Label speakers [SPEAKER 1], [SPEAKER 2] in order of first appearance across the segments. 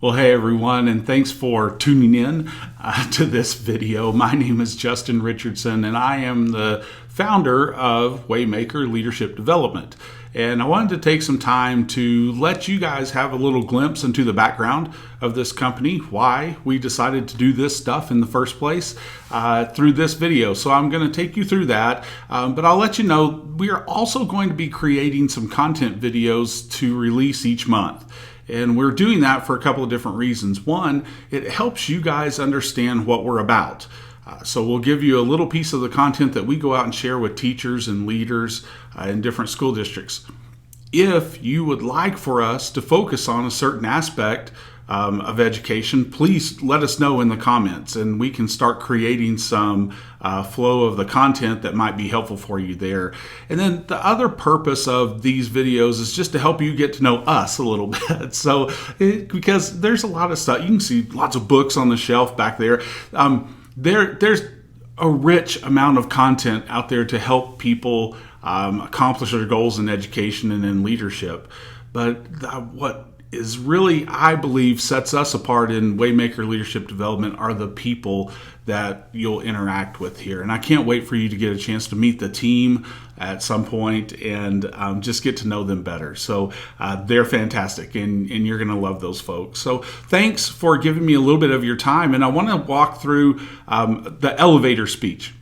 [SPEAKER 1] Well, hey everyone, and thanks for tuning in to this video. My name is Justin Richardson, and I am the founder of Waymaker Leadership Development. And I wanted to take some time to let you guys have a little glimpse into the background of this company, why we decided to do this stuff in the first place through this video. So I'm going to take you through that, but I'll let you know we are also going to be creating some content videos to release each month. And we're doing that for a couple of different reasons. One, it helps you guys understand what we're about. So we'll give you a little piece of the content that we go out and share with teachers and leaders in different school districts. If you would like for us to focus on a certain aspect of education, please let us know in the comments, and we can start creating some flow of the content that might be helpful for you there. And then the other purpose of these videos is just to help you get to know us a little bit. So because there's a lot of stuff, you can see lots of books on the shelf back there. There's a rich amount of content out there to help people accomplish their goals in education and in leadership. But what is really, I believe, sets us apart in Waymaker Leadership Development are the people that you'll interact with here. And I can't wait for you to get a chance to meet the team at some point and just get to know them better. So they're fantastic, and you're going to love those folks. So thanks for giving me a little bit of your time. And I want to walk through the elevator speech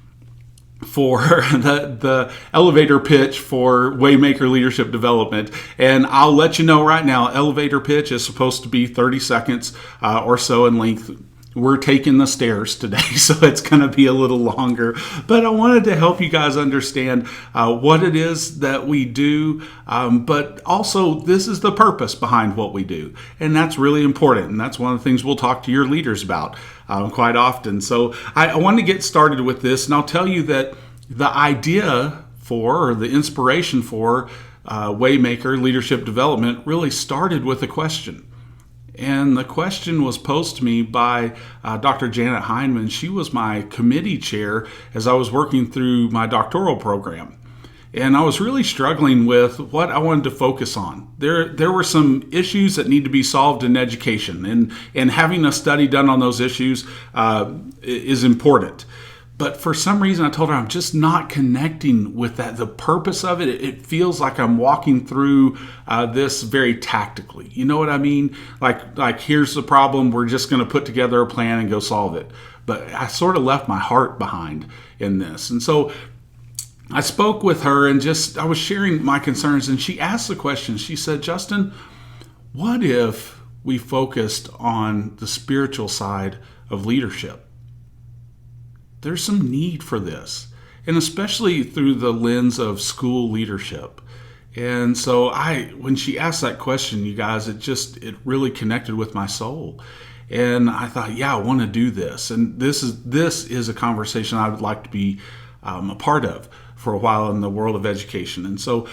[SPEAKER 1] for the elevator pitch for Waymaker Leadership Development. And I'll let you know right now, elevator pitch is supposed to be 30 seconds or so in length. We're taking the stairs today, so it's going to be a little longer. But I wanted to help you guys understand what it is that we do, but also this is the purpose behind what we do. And that's really important. And that's one of the things we'll talk to your leaders about quite often. So I want to get started with this, and I'll tell you that the idea for, or the inspiration for Waymaker Leadership Development really started with a question. And the question was posed to me by Dr. Janet Heineman. She was my committee chair as I was working through my doctoral program. And I was really struggling with what I wanted to focus on. There were some issues that need to be solved in education, and having a study done on those issues is important. But for some reason, I told her I'm just not connecting with that. The purpose of it, it feels like I'm walking through this very tactically. You know what I mean? Like here's the problem. We're just going to put together a plan and go solve it. But I sort of left my heart behind in this. And so I spoke with her and I was sharing my concerns. And she asked the question. She said, Justin, what if we focused on the spiritual side of leadership? There's some need for this, and especially through the lens of school leadership. And so when she asked that question, you guys, it really connected with my soul. And I thought, yeah, I want to do this. And this is a conversation I would like to be a part of for a while in the world of education. And so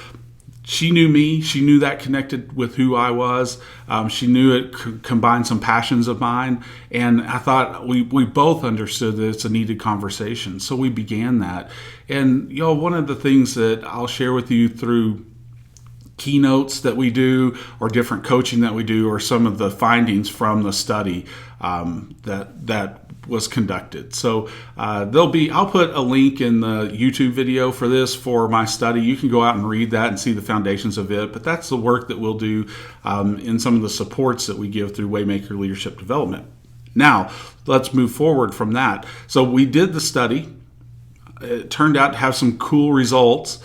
[SPEAKER 1] she knew me. She knew that connected with who I was. She knew it combined some passions of mine. And I thought we both understood that it's a needed conversation. So we began that. And, one of the things that I'll share with you through keynotes that we do or different coaching that we do or some of the findings from the study that was conducted. So I'll put a link in the YouTube video for this for my study. You can go out and read that and see the foundations of it. But that's the work that we'll do in some of the supports that we give through Waymaker Leadership Development. Now, let's move forward from that. So we did the study. It turned out to have some cool results.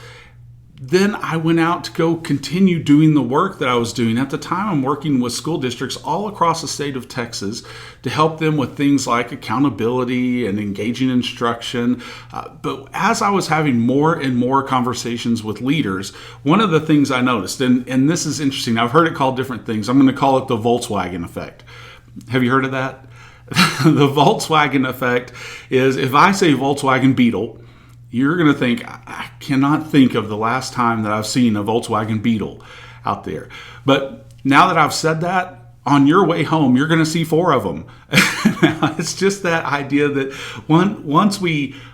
[SPEAKER 1] Then I went out to go continue doing the work that I was doing. At the time, I'm working with school districts all across the state of Texas to help them with things like accountability and engaging instruction. But as I was having more and more conversations with leaders, one of the things I noticed, and this is interesting, I've heard it called different things. I'm going to call it the Volkswagen effect. Have you heard of that? The Volkswagen effect is, if I say Volkswagen Beetle, you're going to think, I cannot think of the last time that I've seen a Volkswagen Beetle out there. But now that I've said that, on your way home, you're going to see 4 of them. It's just that idea that once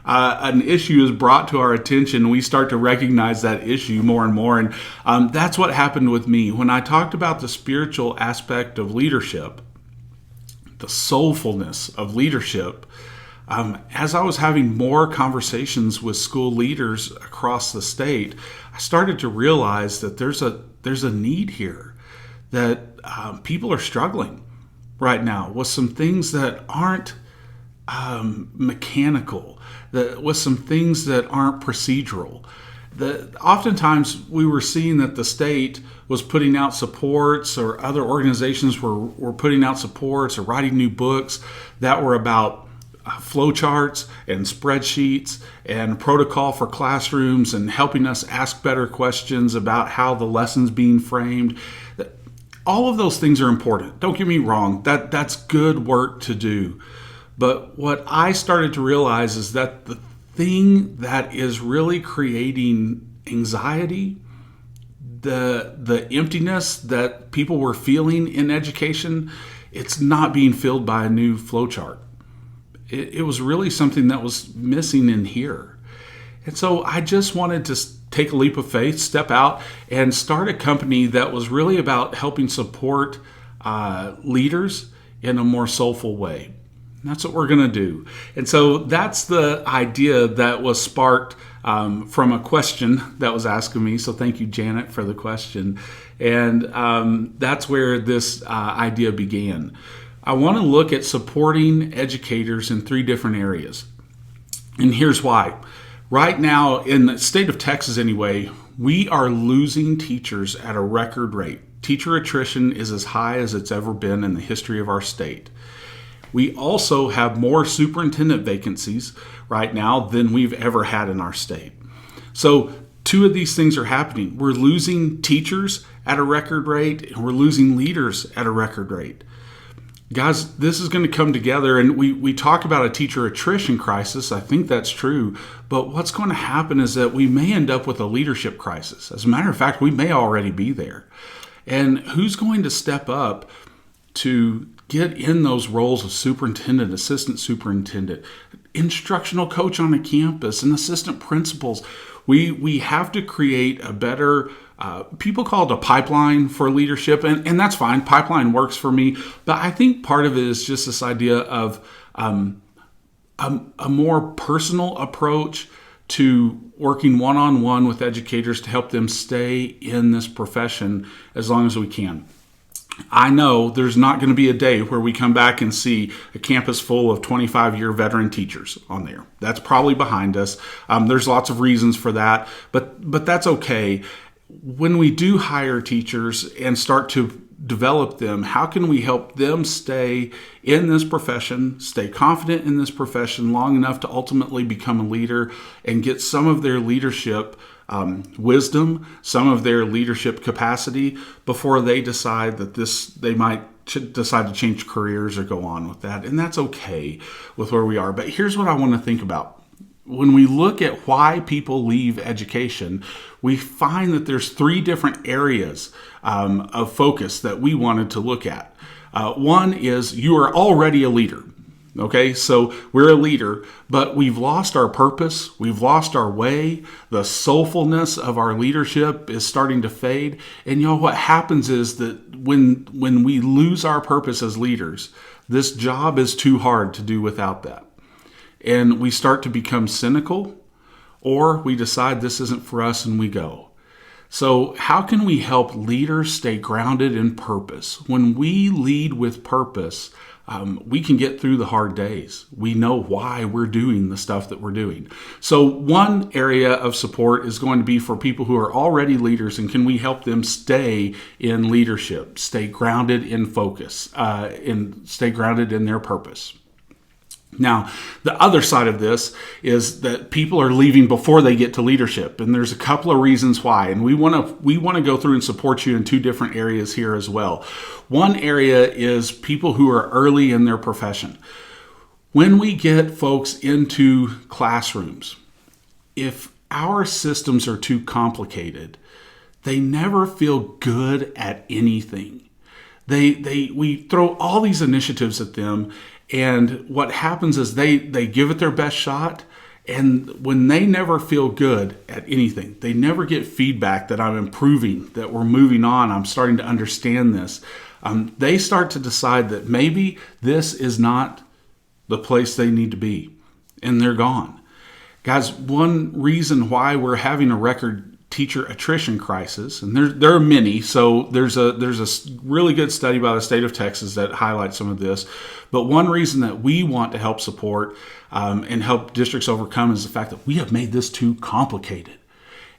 [SPEAKER 1] an issue is brought to our attention, we start to recognize that issue more and more. And that's what happened with me. When I talked about the spiritual aspect of leadership, the soulfulness of leadership, as I was having more conversations with school leaders across the state, I started to realize that there's a need here, that people are struggling right now with some things that aren't mechanical, with some things that aren't procedural. Oftentimes we were seeing that the state was putting out supports, or other organizations were putting out supports or writing new books that were about flowcharts and spreadsheets and protocol for classrooms and helping us ask better questions about how the lesson's being framed. All of those things are important. Don't get me wrong. That's good work to do. But what I started to realize is that the thing that is really creating anxiety, the emptiness that people were feeling in education, it's not being filled by a new flowchart. It was really something that was missing in here. And so I just wanted to take a leap of faith, step out, and start a company that was really about helping support leaders in a more soulful way. And that's what we're going to do. And so that's the idea that was sparked from a question that was asked of me. So thank you, Janet, for the question. And that's where this idea began. I want to look at supporting educators in 3 different areas. And here's why. Right now, in the state of Texas anyway, we are losing teachers at a record rate. Teacher attrition is as high as it's ever been in the history of our state. We also have more superintendent vacancies right now than we've ever had in our state. So 2 of these things are happening. We're losing teachers at a record rate, and we're losing leaders at a record rate. Guys, this is going to come together, and we talk about a teacher attrition crisis. I think that's true. But what's going to happen is that we may end up with a leadership crisis. As a matter of fact, we may already be there. And who's going to step up to get in those roles of superintendent, assistant superintendent, instructional coach on a campus, and assistant principals? We have to create a better, people call it a pipeline for leadership, and that's fine. Pipeline works for me. But I think part of it is just this idea of a more personal approach to working one-on-one with educators to help them stay in this profession as long as we can. I know there's not going to be a day where we come back and see a campus full of 25-year veteran teachers on there. That's probably behind us. There's lots of reasons for that, but that's okay. When we do hire teachers and start to develop them, how can we help them stay in this profession, stay confident in this profession long enough to ultimately become a leader and get some of their leadership wisdom, some of their leadership capacity before they decide that they might decide to change careers or go on with that. And that's okay with where we are. But here's what I want to think about. When we look at why people leave education, we find that there's 3 different areas of focus that we wanted to look at. One is you are already a leader. Okay, so we're a leader, but we've lost our purpose. We've lost our way. The soulfulness of our leadership is starting to fade. And what happens is that when we lose our purpose as leaders, this job is too hard to do without that. And we start to become cynical, or we decide this isn't for us and we go. So how can we help leaders stay grounded in purpose? When we lead with purpose, we can get through the hard days. We know why we're doing the stuff that we're doing. So one area of support is going to be for people who are already leaders, and can we help them stay in leadership, stay grounded in focus, and stay grounded in their purpose. Now, the other side of this is that people are leaving before they get to leadership, and there's a couple of reasons why. And we want to go through and support you in 2 different areas here as well. One area is people who are early in their profession. When we get folks into classrooms, if our systems are too complicated, they never feel good at anything. We throw all these initiatives at them, and what happens is they give it their best shot, And when they never feel good at anything, they never get feedback that I'm improving, that we're moving on, I'm starting to understand this, they start to decide that maybe this is not the place they need to be, and they're gone. Guys, one reason why we're having a record teacher attrition crisis, and there are many, so there's a really good study by the state of Texas that highlights some of this, but one reason that we want to help support and help districts overcome is the fact that we have made this too complicated.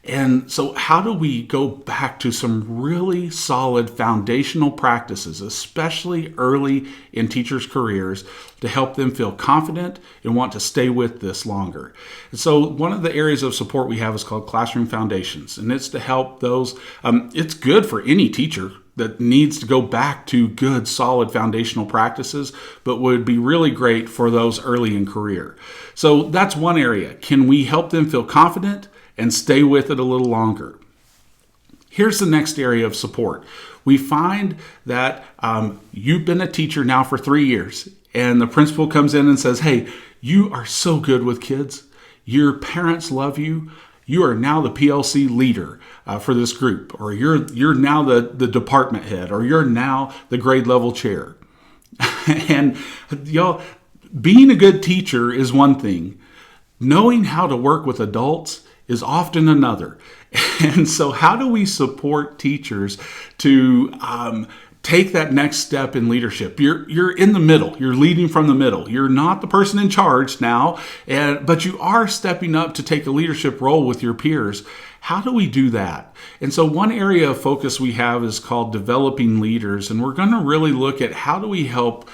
[SPEAKER 1] And so how do we go back to some really solid foundational practices, especially early in teachers' careers, to help them feel confident and want to stay with this longer? And so one of the areas of support we have is called Classroom Foundations, and it's to help those. It's good for any teacher that needs to go back to good, solid foundational practices, but would be really great for those early in career. So that's one area. Can we help them feel confident and stay with it a little longer? Here's the next area of support. We find that you've been a teacher now for 3 years, and the principal comes in and says, hey, you are so good with kids. Your parents love you. You are now the PLC leader for this group, or you're now the department head, or you're now the grade level chair. And y'all, being a good teacher is one thing. Knowing how to work with adults is often another. And so how do we support teachers to take that next step in leadership? You're in the middle. You're leading from the middle. You're not the person in charge now, but you are stepping up to take a leadership role with your peers. How do we do that? And so one area of focus we have is called developing leaders. And we're going to really look at how do we help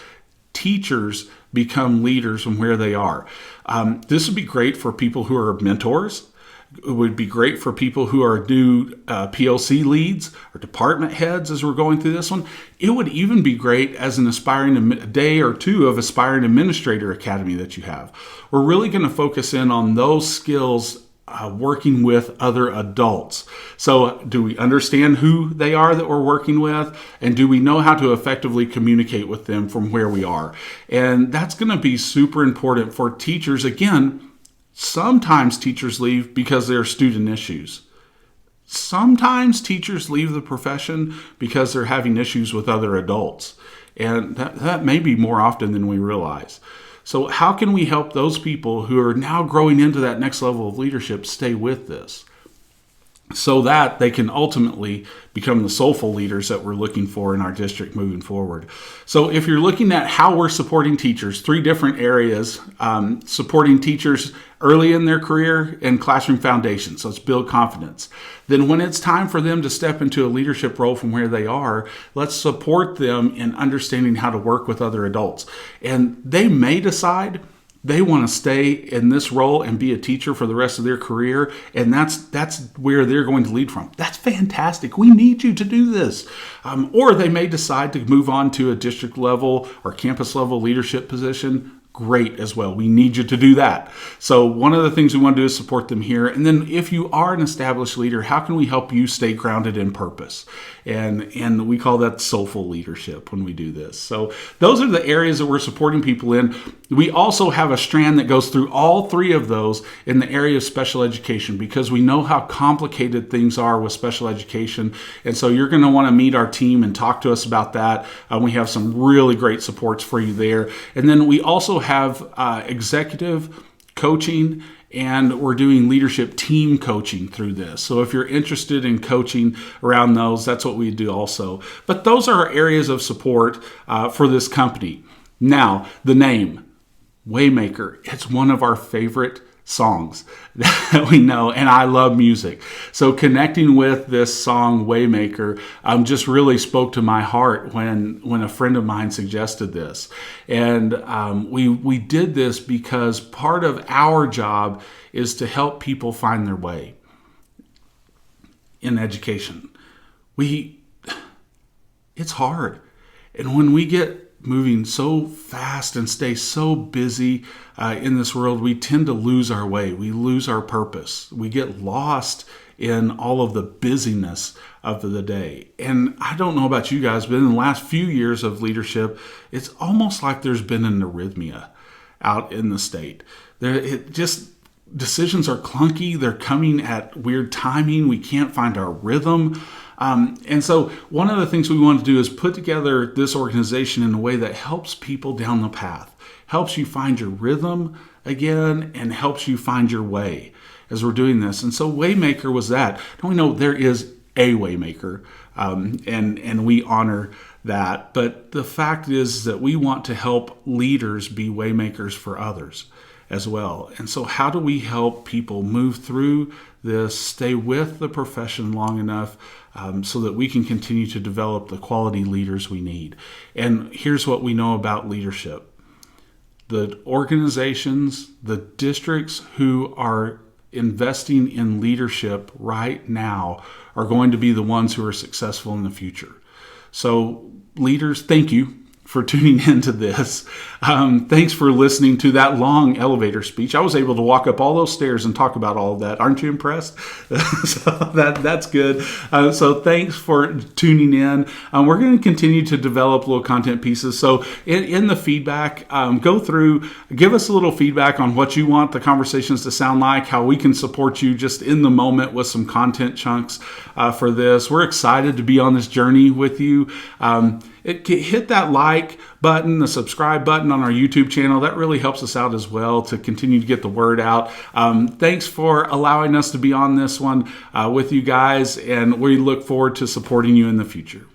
[SPEAKER 1] teachers become leaders from where they are. This would be great for people who are mentors. It would be great for people who are new PLC leads or department heads as we're going through this one. It would even be great as an aspiring day or two of aspiring administrator academy that you have. We're really going to focus in on those skills working with other adults. So do we understand who they are that we're working with? And do we know how to effectively communicate with them from where we are? And that's going to be super important for teachers. Again, sometimes teachers leave because there are student issues. Sometimes teachers leave the profession because they're having issues with other adults. And that may be more often than we realize. So how can we help those people who are now growing into that next level of leadership stay with this, so that they can ultimately become the soulful leaders that we're looking for in our district moving forward? So if you're looking at how we're supporting teachers, 3 different areas: supporting teachers early in their career and classroom foundations. So let's build confidence. Then when it's time for them to step into a leadership role from where they are, let's support them in understanding how to work with other adults. And they may decide they want to stay in this role and be a teacher for the rest of their career, and that's where they're going to lead from. That's fantastic. We need you to do this. Or they may decide to move on to a district level or campus level leadership position. Great as well. We need you to do that. So one of the things we want to do is support them here. And then if you are an established leader, how can we help you stay grounded in purpose? And we call that soulful leadership when we do this. So those are the areas that we're supporting people in. We also have a strand that goes through all 3 of those in the area of special education, because we know how complicated things are with special education. And so you're going to want to meet our team and talk to us about that. We have some really great supports for you there. And then we also have executive coaching, and we're doing leadership team coaching through this. So if you're interested in coaching around those, that's what we do also. But those are our areas of support for this company. Now, the name, Waymaker, it's one of our favorite songs that we know, and I love music. So connecting with this song, Waymaker, just really spoke to my heart when a friend of mine suggested this. And we did this because part of our job is to help people find their way in education. It's hard. And when we get moving so fast and stay so busy in this world, we tend to lose our way. We lose our purpose. We get lost in all of the busyness of the day. And I don't know about you guys, but in the last few years of leadership, it's almost like there's been an arrhythmia out in the state. decisions are clunky. They're coming at weird timing. We can't find our rhythm. And so one of the things we want to do is put together this organization in a way that helps people down the path, helps you find your rhythm again, and helps you find your way as we're doing this. And so Waymaker was that. Don't we know there is a Waymaker, and we honor that. But the fact is that we want to help leaders be Waymakers for others as well. And so how do we help people move through this, stay with the profession long enough so that we can continue to develop the quality leaders we need? And here's what we know about leadership. The organizations, the districts who are investing in leadership right now are going to be the ones who are successful in the future. So leaders, thank you for tuning into this. Thanks for listening to that long elevator speech. I was able to walk up all those stairs and talk about all of that. Aren't you impressed? So that's good. So thanks for tuning in. We're going to continue to develop little content pieces. So in the feedback, go through, give us a little feedback on what you want the conversations to sound like, how we can support you just in the moment with some content chunks for this. We're excited to be on this journey with you. Hit that like button, the subscribe button on our YouTube channel. That really helps us out as well to continue to get the word out. Thanks for allowing us to be on this one with you guys, and we look forward to supporting you in the future.